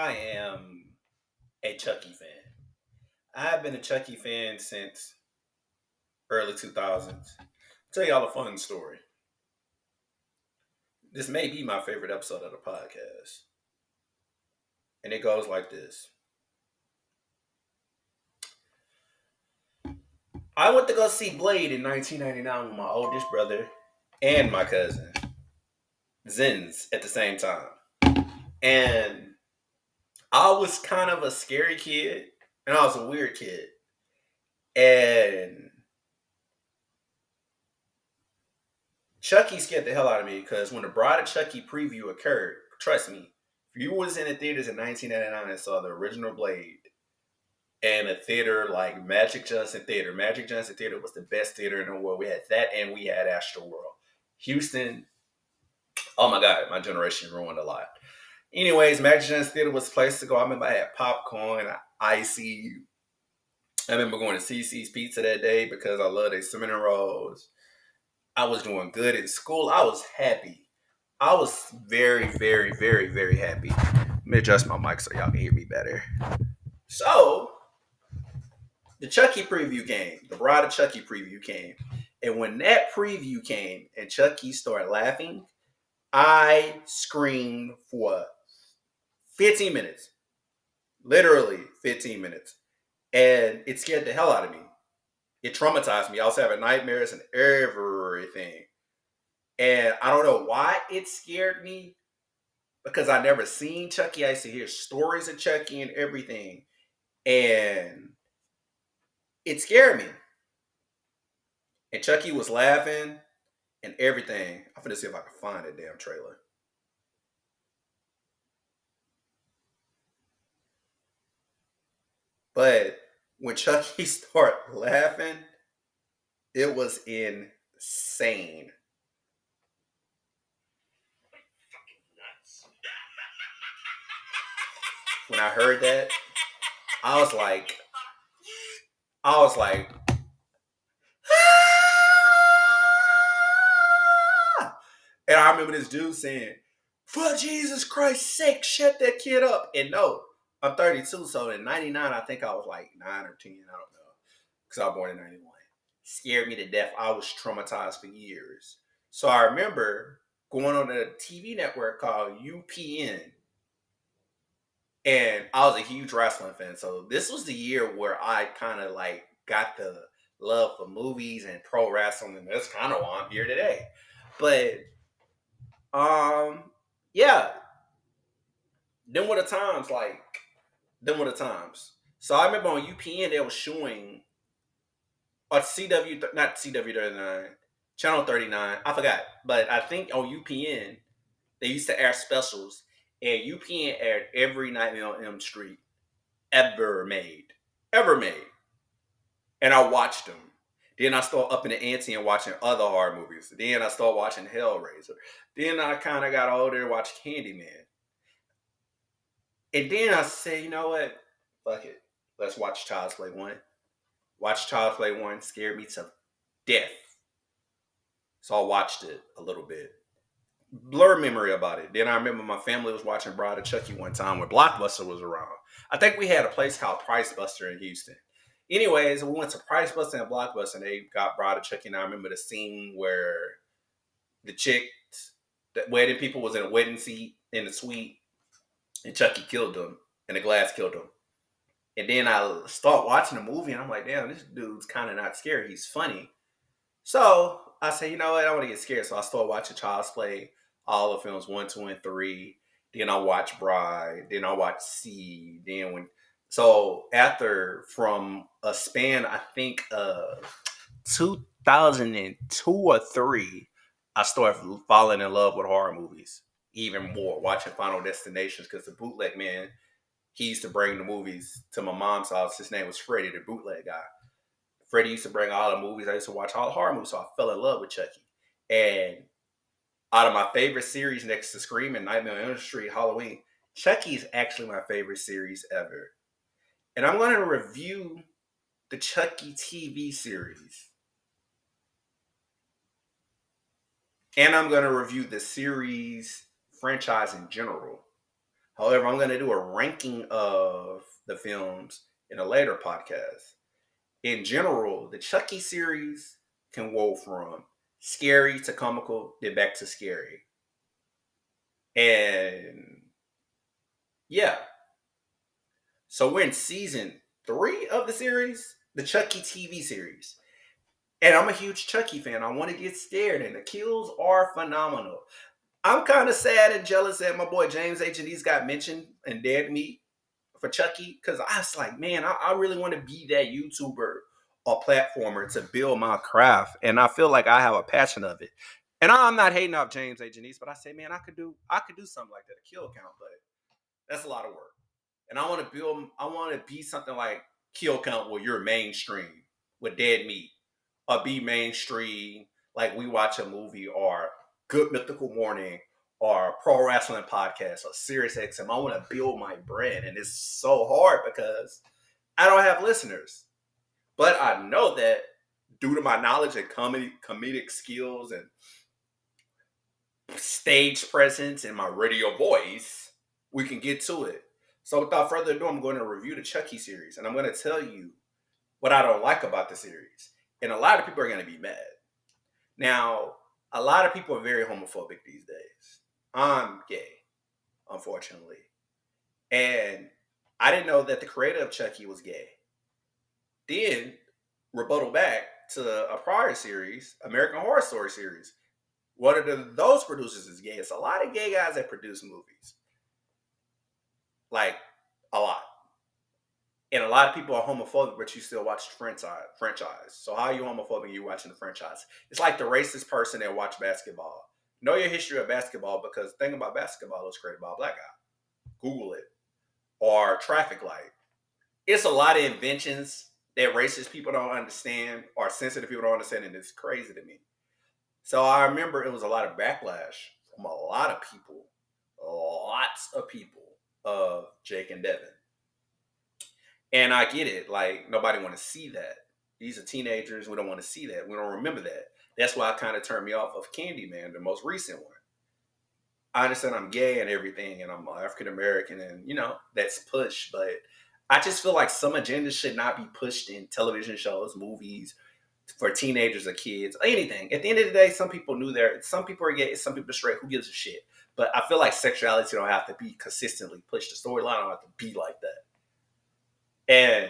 I am a Chucky fan. I've been a Chucky fan since early 2000s. I'll tell y'all a fun story. This may be my favorite episode of the podcast. And it goes like this. I went to go see Blade in 1999 with my oldest brother and my cousin, Zins, at the same time. And I was kind of a scary kid, and I was a weird kid. And Chucky scared the hell out of me because when the Bride of Chucky preview occurred, trust me, if you was in the theaters in 1999 and saw the original Blade and a theater like Magic Johnson Theater was the best theater in the world. We had that and we had Astro World. Houston, oh my God, my generation ruined a lot. Anyways, Magic Johnson Theater was the place to go. I remember I had popcorn, icy. I remember going to CC's Pizza that day because I love their cinnamon rolls. I was doing good in school. I was happy. I was very, very, very, very happy. Let me adjust my mic so y'all can hear me better. So, the Chucky preview came. The Bride of Chucky preview came. And when that preview came and Chucky started laughing, I screamed for 15 minutes. Literally 15 minutes. And it scared the hell out of me. It traumatized me. I was having nightmares and everything. And I don't know why it scared me because I never seen Chucky. I used to hear stories of Chucky and everything. And it scared me. And Chucky was laughing and everything. I'm going to see if I can find that damn trailer. But when Chucky started laughing, it was insane. When I heard that, I was like, ah! And I remember this dude saying, for Jesus Christ's sake, shut that kid up. And no, I'm 32, so in 99, I think I was like 9 or 10, I don't know. Because I was born in 91. Scared me to death. I was traumatized for years. So I remember going on a TV network called UPN. And I was a huge wrestling fan. So this was the year where I kind of like got the love for movies and pro wrestling. And that's kind of why I'm here today. But yeah. Them were the times, So I remember on UPN they were showing or CW, not CW39, Channel 39. I forgot. But I think on UPN they used to air specials. And UPN aired every Nightmare on Elm Street ever made. Ever made. And I watched them. Then I started upping the ante and watching other horror movies. Then I started watching Hellraiser. Then I kind of got older and watched Candyman. And then I said, you know what? Fuck it. Let's watch Child's Play 1. Watch Child's Play 1 scared me to death. So I watched it a little bit. Blur memory about it. Then I remember my family was watching Bride of Chucky one time where Blockbuster was around. I think we had a place called Price Buster in Houston. Anyways, we went to Price Buster and Blockbuster and they got Bride of Chucky. And I remember the scene where the chick, the wedding people was in a wedding seat in the suite and Chucky killed them and the glass killed them. And then I start watching the movie and I'm like, damn, this dude's kind of not scary. He's funny. So I say, you know what? I want to get scared. So I start watching Child's Play, all the films 1, 2, and 3. Then I watch Bride. Then I watch C. So after from a span, I think 2002 or 3, I started falling in love with horror movies even more. Watching Final Destinations because the bootleg man, he used to bring the movies to my mom's house. His name was Freddie, the bootleg guy. Freddie used to bring all the movies. I used to watch all the horror movies, so I fell in love with Chucky. And out of my favorite series next to Scream and Nightmare on Elm Street, Halloween, Chucky is actually my favorite series ever. And I'm going to review the Chucky TV series. And I'm going to review the series franchise in general. However, I'm going to do a ranking of the films in a later podcast. In general, the Chucky series can go from scary to comical, then back to scary. And yeah, so we're in season 3 of the series, the Chucky TV series. And I'm a huge Chucky fan. I want to get scared, and the kills are phenomenal. I'm kind of sad and jealous that my boy James H&E's got mentioned in Dead Meat for Chucky, because I was like, man, I really want to be that YouTuber or platformer to build my craft, and I feel like I have a passion of it. And I'm not hating off James H&E's, but I say, man, I could do something like that, a kill count, but that's a lot of work. And I want to be something like Kill Count where you're mainstream with Dead Meat, or be mainstream like We Watch a Movie or Good Mythical Morning or Pro Wrestling Podcast or Sirius XM. I want to build my brand, and it's so hard because I don't have listeners. But I know that due to my knowledge and comedic skills and stage presence and my radio voice, we can get to it. So without further ado, I'm going to review the Chucky series, and I'm going to tell you what I don't like about the series. And a lot of people are going to be mad. Now, a lot of people are very homophobic these days. I'm gay, unfortunately. And I didn't know that the creator of Chucky was gay. Then, rebuttal back to a prior series, American Horror Story series. One of those producers is gay. It's a lot of gay guys that produce movies. Like, a lot. And a lot of people are homophobic, but you still watch franchise. So how are you homophobic? You watching the franchise? It's like the racist person that watch basketball. Know your history of basketball, because the thing about basketball was created by a black guy. Google it. Or traffic light. It's a lot of inventions that racist people don't understand or sensitive people don't understand, and it's crazy to me. So I remember it was a lot of backlash from a lot of people, lots of people, of Jake and Devin. And I get it. Like, nobody want to see that. These are teenagers. We don't want to see that. We don't remember that. That's why it kind of turned me off of Candyman, the most recent one. I understand I'm gay and everything, and I'm African American, and that's pushed. But I just feel like some agendas should not be pushed in television shows, movies, for teenagers or kids, anything. At the end of the day, some people knew there. Some people are gay, some people are straight. Who gives a shit? But I feel like sexuality don't have to be consistently pushed. The storyline don't have to be like that. And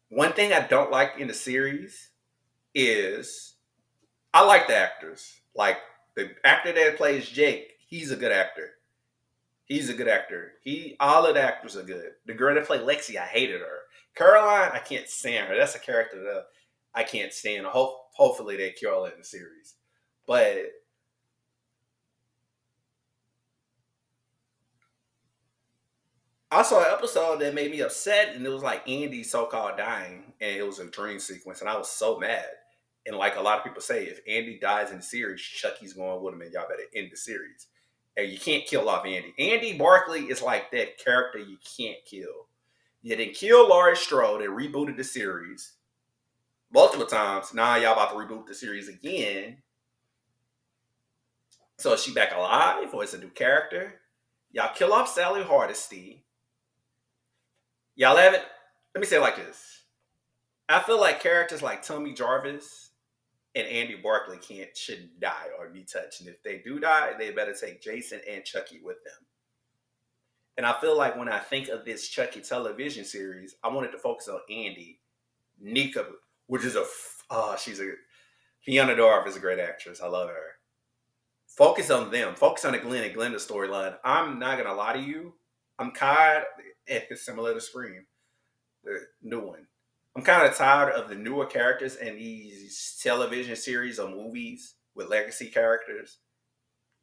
one thing I don't like in the series is I like the actors. Like the actor that plays Jake, he's a good actor. He's a good actor. All of the actors are good. The girl that played Lexi, I hated her. Caroline, I can't stand her. That's a character that I can't stand. Hopefully they kill her in the series. But I saw an episode that made me upset, and it was like Andy so-called dying, and it was a dream sequence, and I was so mad. And like a lot of people say, if Andy dies in the series, Chucky's going with him, and y'all better end the series. And you can't kill off Andy. Andy Barkley is like that character you can't kill. You didn't kill Laurie Strode and rebooted the series multiple times. Now y'all about to reboot the series again. So is she back alive, or is it a new character? Y'all kill off Sally Hardesty. Y'all haven't. Let me say it like this. I feel like characters like Tommy Jarvis and Andy Barkley shouldn't die or be touched. And if they do die, they better take Jason and Chucky with them. And I feel like when I think of this Chucky television series, I wanted to focus on Andy, Nika, which is she's a Fiona Dorff is a great actress. I love her. Focus on them. Focus on the Glenn and Glenda storyline. I'm not gonna lie to you. I'm tired. It's similar to Scream, the new one. I'm kind of tired of the newer characters in these television series or movies with legacy characters.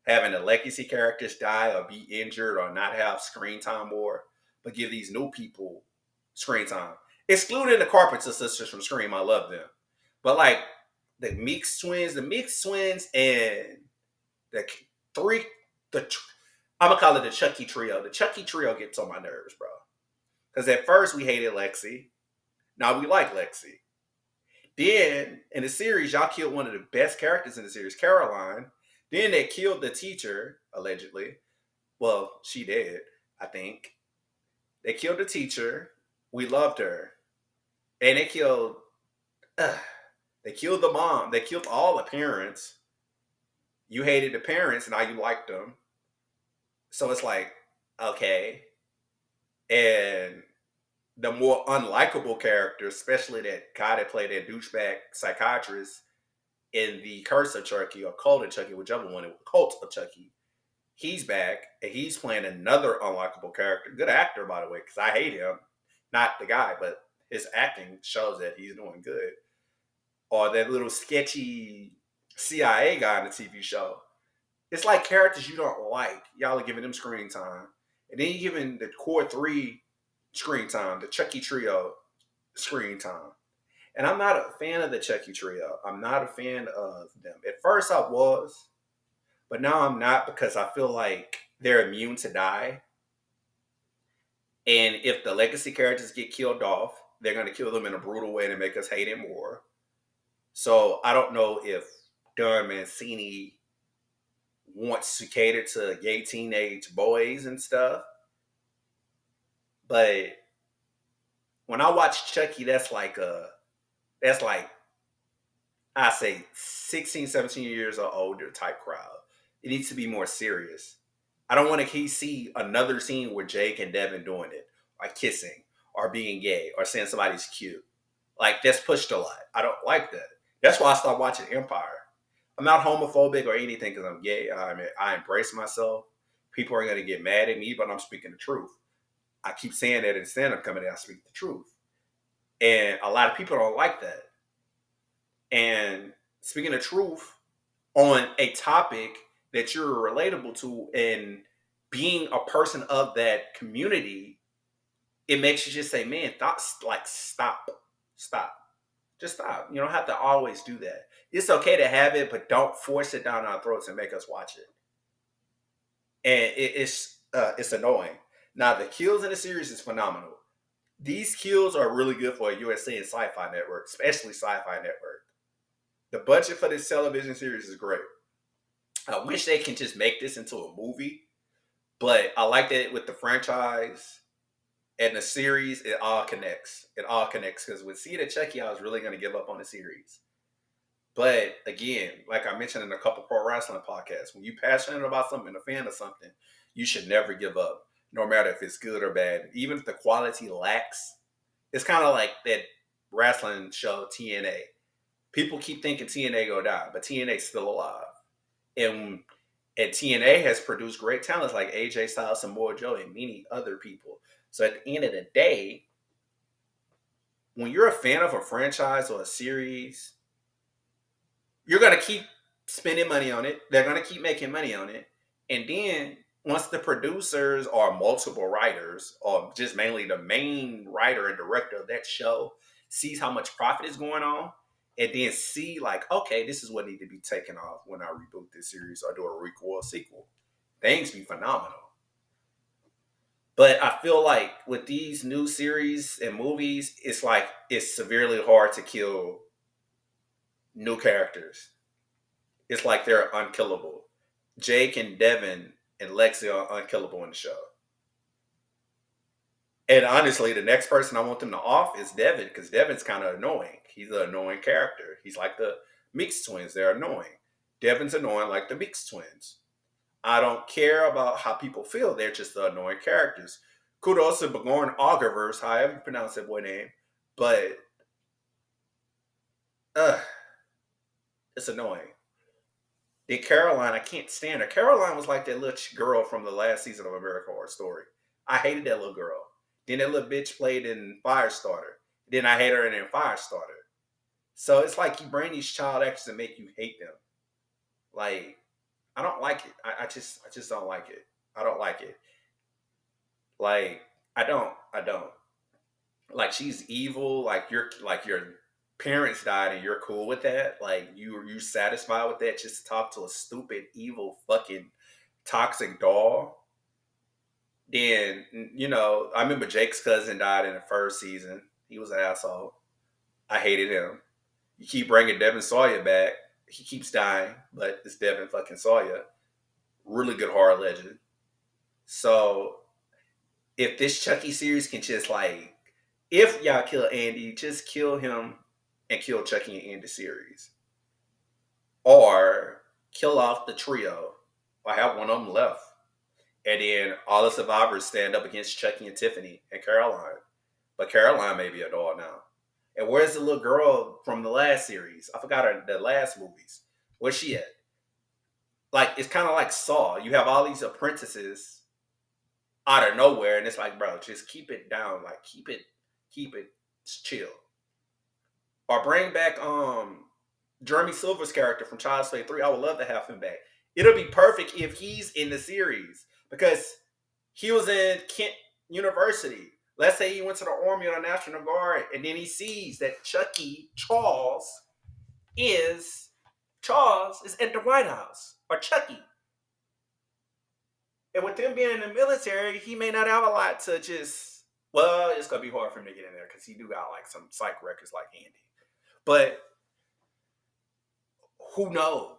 Having the legacy characters die or be injured or not have screen time more, but give these new people screen time. Excluding the Carpenter sisters from Scream, I love them. But like the Mix twins and the three, I'm gonna call it the Chucky trio. The Chucky trio gets on my nerves, bro. Because at first we hated Lexi. Now we like Lexi. Then in the series, y'all killed one of the best characters in the series, Caroline. Then they killed the teacher, allegedly. Well, she did, I think. They killed the teacher. We loved her. And uh, they killed the mom. They killed all the parents. You hated the parents, now you liked them. So it's like, okay. And the more unlikable characters, especially that guy that played that douchebag psychiatrist in the Curse of Chucky or Cult of Chucky, whichever one, Cult of Chucky, he's back and he's playing another unlikable character. Good actor, by the way, because I hate him. Not the guy, but his acting shows that he's doing good. Or that little sketchy CIA guy in the TV show. It's like characters you don't like. Y'all are giving them screen time. And then you're giving the core three screen time, the Chucky trio screen time. And I'm not a fan of the Chucky trio. I'm not a fan of them. At first I was, but now I'm not because I feel like they're immune to die. And if the legacy characters get killed off, they're going to kill them in a brutal way to make us hate him more. So I don't know if Don Mancini wants to cater to gay teenage boys and stuff. But when I watch Chucky, that's like I say 16, 17 years or older type crowd. It needs to be more serious. I don't want to see another scene where Jake and Devin doing it, or kissing, or being gay, or saying somebody's cute. Like that's pushed a lot. I don't like that. That's why I stopped watching Empire. I'm not homophobic or anything because I'm gay. I embrace myself. People are going to get mad at me, but I'm speaking the truth. I keep saying that in stand up comedy, I speak the truth. And a lot of people don't like that. And speaking the truth on a topic that you're relatable to and being a person of that community, it makes you just say, man, thoughts like stop. Just stop. You don't have to always do that. It's okay to have it, but don't force it down our throats and make us watch it. And it's annoying. Now the kills in the series is phenomenal. These kills are really good for a USA and Sci-Fi Network, especially Sci-Fi Network. The budget for this television series is great. I wish they can just make this into a movie, but I like that with the franchise and the series, it all connects. It all connects because with Seed of Chucky, I was really going to give up on the series. But again, like I mentioned in a couple pro wrestling podcasts, when you're passionate about something, a fan of something, you should never give up, no matter if it's good or bad. Even if the quality lacks, it's kind of like that wrestling show TNA. People keep thinking TNA go die, but TNA's still alive. And and TNA has produced great talents like AJ Styles, Samoa Joe, and many other people. So at the end of the day, when you're a fan of a franchise or a series, you're gonna keep spending money on it. They're gonna keep making money on it. And then once the producers or multiple writers, or just mainly the main writer and director of that show, sees how much profit is going on, and then see like, okay, this is what need to be taken off when I reboot this series or do a requel or sequel. Things be phenomenal. But I feel like with these new series and movies, it's like it's severely hard to kill new characters. It's like they're unkillable. Jake and Devin and Lexi are unkillable in the show. And honestly, the next person I want them to off is Devin because Devin's kind of annoying. He's an annoying character. He's like the Meeks twins. They're annoying. Devin's annoying like the Meeks twins. I don't care about how people feel. They're just the annoying characters. Kudos to Begorn Augerverse, however you pronounce that boy name. But uh, it's annoying. Then Caroline, I can't stand her. Caroline was like that little girl from the last season of American Horror Story. I hated that little girl. Then that little bitch played in Firestarter. Then I hate her in Firestarter. So it's like you bring these child actors and make you hate them. Like I don't like it. I just don't like it. I don't like it. Like I don't. Like she's evil. Like your parents died and you're cool with that. Like you satisfied with that. Just talk to a stupid, evil, fucking toxic doll. Then I remember Jake's cousin died in the first season. He was an asshole. I hated him. You keep bringing Devin Sawyer back. He keeps dying, but it's Devin fucking Sawyer. Really good horror legend. So if this Chucky series can just like, if y'all kill Andy, just kill him and kill Chucky and end the series, or kill off the trio, or have one of them left, and then all the survivors stand up against Chucky and Tiffany and Caroline. But Caroline may be a doll now. And where's the little girl from the last series? I forgot her the last movies. Where's she at? Like it's kind of like Saw. You have all these apprentices out of nowhere, and it's like, bro, just keep it down. Like keep it chill. Or bring back Jeremy Silver's character from Child's Play 3. I would love to have him back. It'll be perfect if he's in the series because he was in Kent University. Let's say he went to the Army or the National Guard, and then he sees that is Charles is at the White House, or Chucky. And with them being in the military, he may not have a lot to just. Well, it's gonna be hard for him to get in there because he do got like some psych records like Andy. But who knows?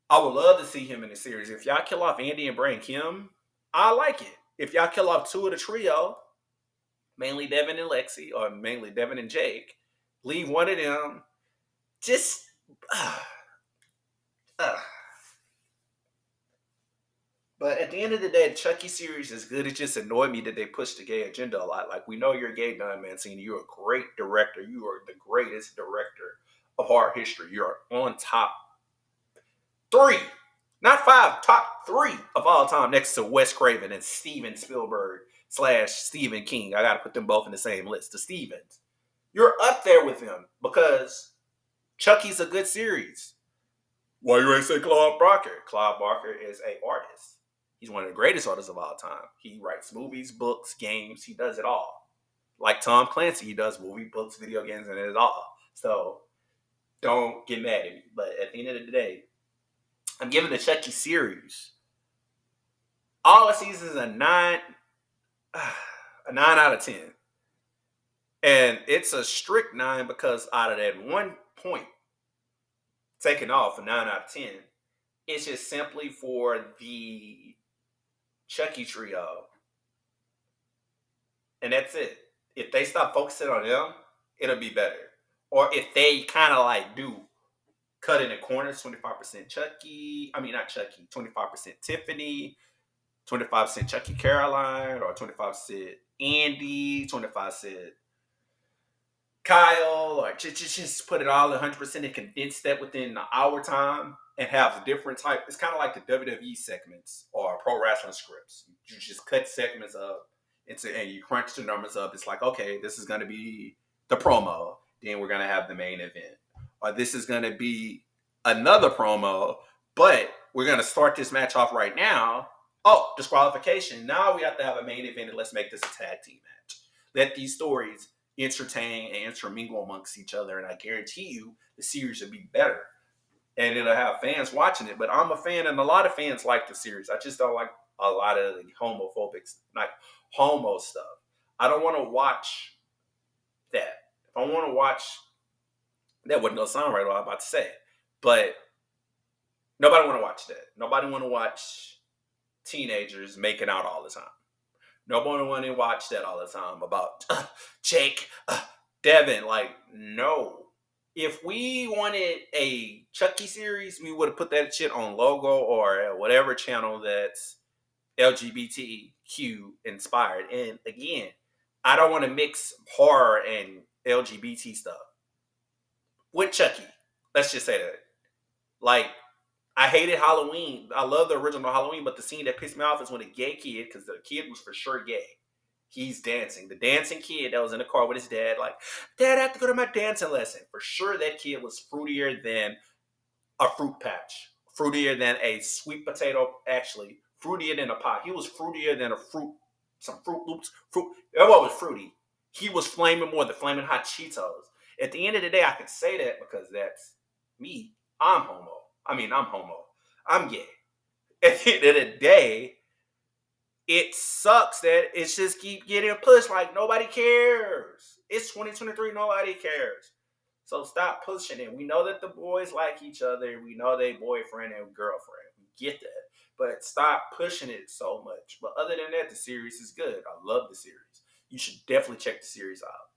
I would love to see him in the series. If y'all kill off Andy and bring him, I like it. If y'all kill off two of the trio, mainly Devin and Lexi, or mainly Devin and Jake, leave one of them. Just. But at the end of the day, the Chucky series is good. It just annoyed me that they pushed the gay agenda a lot. Like, we know you're gay, Don Mancini. You're a great director. You are the greatest director of horror history. You're on top 3, not 5, top 3 of all time, next to Wes Craven and Steven Spielberg / Stephen King. I got to put them both in the same list. The Stevens. You're up there with them because Chucky's a good series. Why you ain't say Claude Barker? Claude Barker is an artist. He's one of the greatest artists of all time. He writes movies, books, games. He does it all. Like Tom Clancy, he does movie, books, video games, and it all. So don't get mad at me. But at the end of the day, I'm giving the Chucky series all the seasons a 9 out of 10. And it's a strict 9 because out of that 1 point taken off, a 9 out of 10, it's just simply for the Chucky trio. And that's it. If they stop focusing on them, it'll be better. Or if they kind of like do cut in the corners, 25% Chucky, not Chucky, 25% Tiffany, 25% Chucky Caroline, or 25% Andy, 25% Kyle, or just put it all 100% and condense that within the hour time and have different type. It's kind of like the WWE segments or pro wrestling scripts. You just cut segments up and you crunch the numbers up. It's like, okay, this is going to be the promo. Then we're going to have the main event. Or this is going to be another promo, but we're going to start this match off right now. Oh, disqualification. Now we have to have a main event and let's make this a tag team match. Let these stories entertain and intermingle amongst each other, and I guarantee you the series will be better. And it'll have fans watching it. But I'm a fan, and a lot of fans like the series. I just don't like a lot of the homophobic, like homo stuff. I don't want to watch that. If I want to watch, that wouldn't go sound right what I'm about to say. But nobody want to watch that. Nobody want to watch teenagers making out all the time. Nobody want to watch that all the time about Jake, Devin. Like, no. If we wanted a Chucky series, we would have put that shit on Logo or whatever channel that's LGBTQ inspired. And again, I don't want to mix horror and LGBT stuff with Chucky. Let's just say that. Like, I hated Halloween. I love the original Halloween, but the scene that pissed me off is when a gay kid, because the kid was for sure gay, he's dancing. The dancing kid that was in the car with his dad, like, Dad, I have to go to my dancing lesson. For sure that kid was fruitier than a fruit patch. Fruitier than a sweet potato, actually. Fruitier than a pie. He was fruitier than some Fruit Loops. That was fruity. He was flaming more, the flaming hot Cheetos. At the end of the day, I can say that because that's me. I'm homo. I'm gay. At the end of the day, it sucks that it's just keep getting pushed like nobody cares. It's 2023, nobody cares. So stop pushing it. We know that the boys like each other. We know they boyfriend and girlfriend. We get that. But stop pushing it so much. But other than that, the series is good. I love the series. You should definitely check the series out.